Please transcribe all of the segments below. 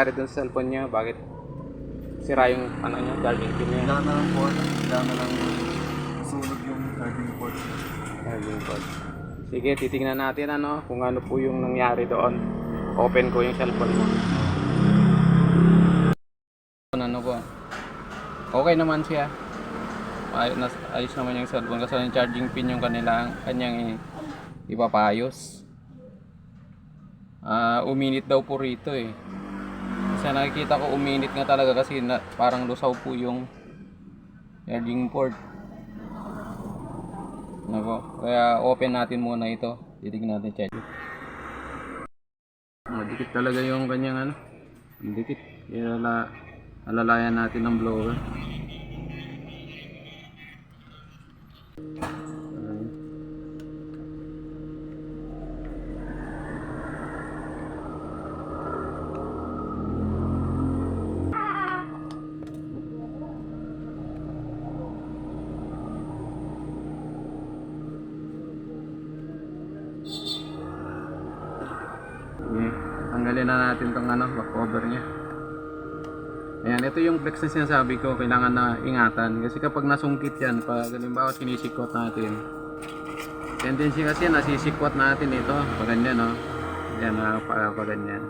nangyari dun sa cellphone niya? Bakit sira yung ano niya, charging pin niya? Wala na lang po, wala na lang sunog yung charging port. Charging port. Sige, titingnan natin ano, kung ano po yung nangyari doon. Open ko yung cellphone mo. Ano po? Okay naman siya. Ayos naman yung cellphone kasi yung charging pin yung kanyang ipapayos. Uminit daw po rito eh. Kasi nakikita ko uminit nga talaga kasi parang lusaw po yung charging port. Nako, kaya open natin muna ito. Titignan natin check. Madikit talaga yung kanyang ano. Madikit. Kaya alalayan natin ng blower. Okay. Tanggalin na natin tong ano, back cover nya. Ayan, ito yung flex na sinasabi ko, kailangan na ingatan. Kasi kapag nasungkit yan, pag halimbawa sinisikwat natin, tendency kasi nasisikwat natin ito, pag ganyan, no? Yan, pag ganyan.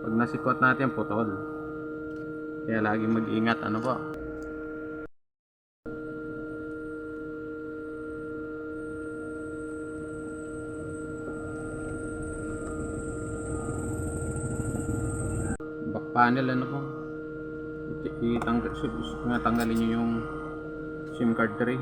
Pag nasikwat natin, putol. Kaya laging mag-ingat, ano po. Back panel, ano po. Tanggalin nyo yung SIM card tray.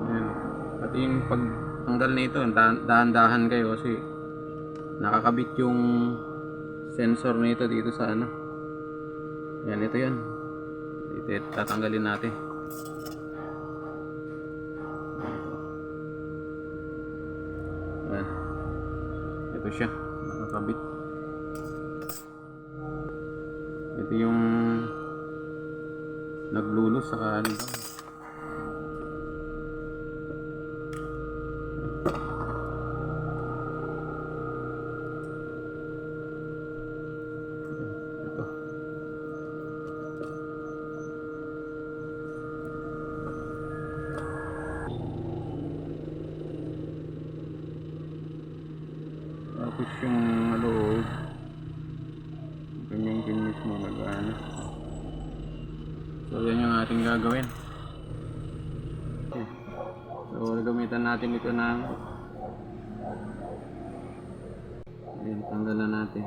Ayan. Pati yung pagtanggal nito, dahan-dahan kayo kasi nakakabit yung sensor nito dito sa ano. Yan, ito yan. Ito tatanggalin natin. Ayan. Ito siya, nakakabit. Ito yung naglulos sa kanan. Ito. Tapos yung loob, ganyan mismo nag-ano. So yan yung ating gagawin. Okay. So gamitan natin ito ng ayan, tanggalan natin.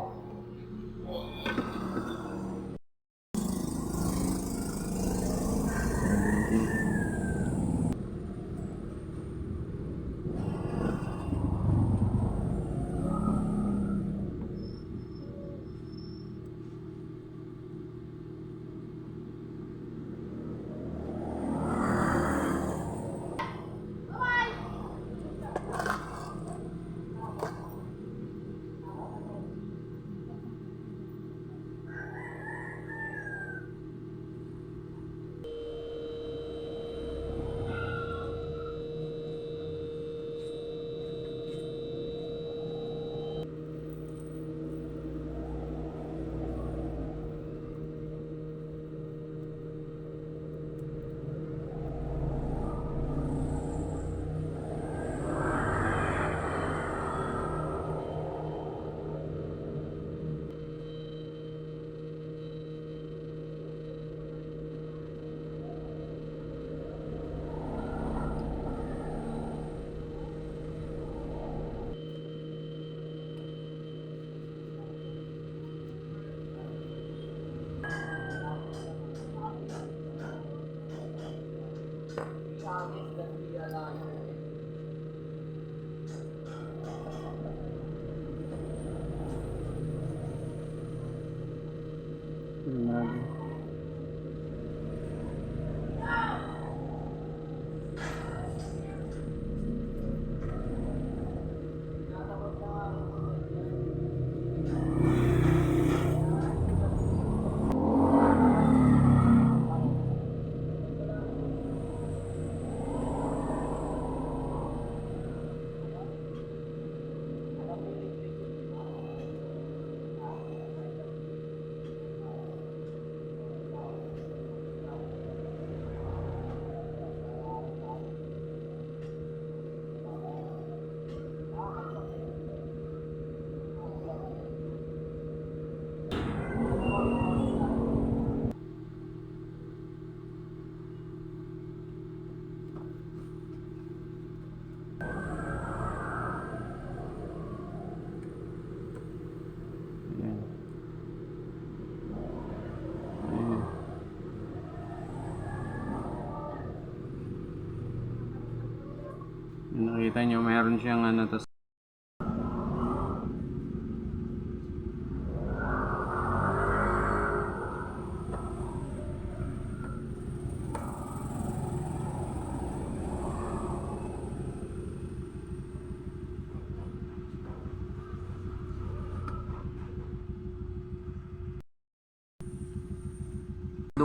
Nakita nyo, meron siyang ano, tas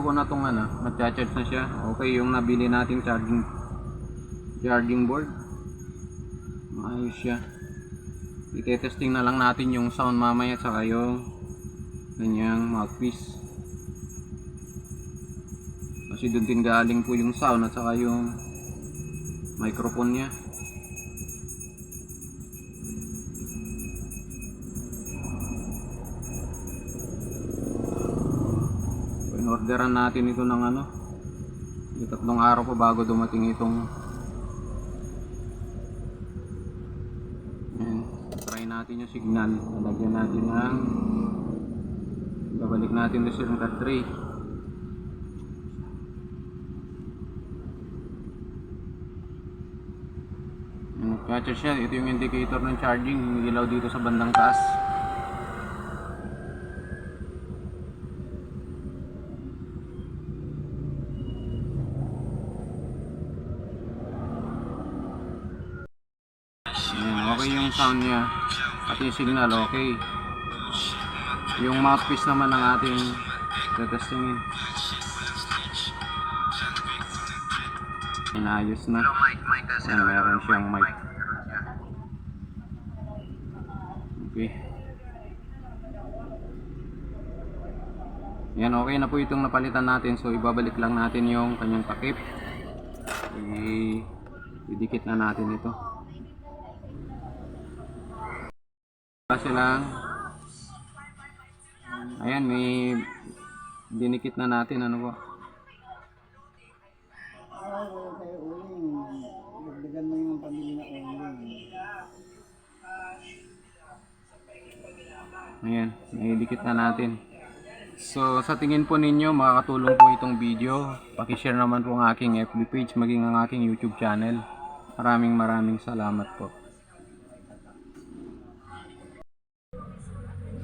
ko na tong ano, magcha-charge na siya. Okay, yung nabili nating charging board. Maayos siya. Itetesting na lang natin yung sound mamaya saka yung kanyang mouthpiece. Kasi doon din galing po yung sound at saka yung microphone niya. In-orderan natin ito ng ano, 3 araw pa bago dumating itong. Ayan, try natin yung signal. Lalagyan natin ng, babalik natin doon sa card tray. Catcher siya, ito yung indicator ng charging, yung ilaw dito sa bandang taas. Ayan, okay yung sound niya at yung signal okay. Yung mouthpiece naman ng ating tetestingin. Inayos na. Ayan, meron siyang mic. Okay. Yan, okay na po itong napalitan natin. So ibabalik lang natin yung kanyang takip. Idikit na natin ito. Kasi lang, ayan, may dinikit na natin. Ano po? Kaya uling, dagdagan mo yung pamili na uling. Ayan, naidikit na natin. So sa tingin po ninyo, makakatulong po itong video. Pakishare naman po ang aking FB page, maging ang aking YouTube channel. Maraming salamat po.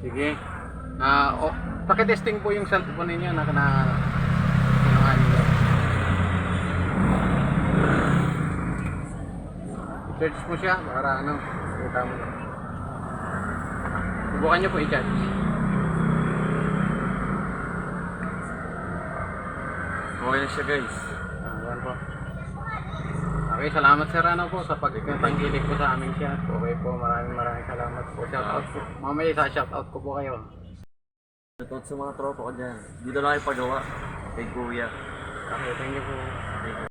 Sige. Pakitesting po yung cellphone ninyo na kinuha niyo. I-charge po siya para ano, kita mo. Subukan nyo po i-charge. Okay na siya guys. Ayan po. Okay, salamat sir ano po sa pagtanggilik po sa aming chat. Okay po, maraming salamat po. Shout out po. Mamaya shout out ko po kayo. Shoutout sa mga tropa ko dyan. Dito lang kayo pagawa kay Kuya. Okay, thank you po.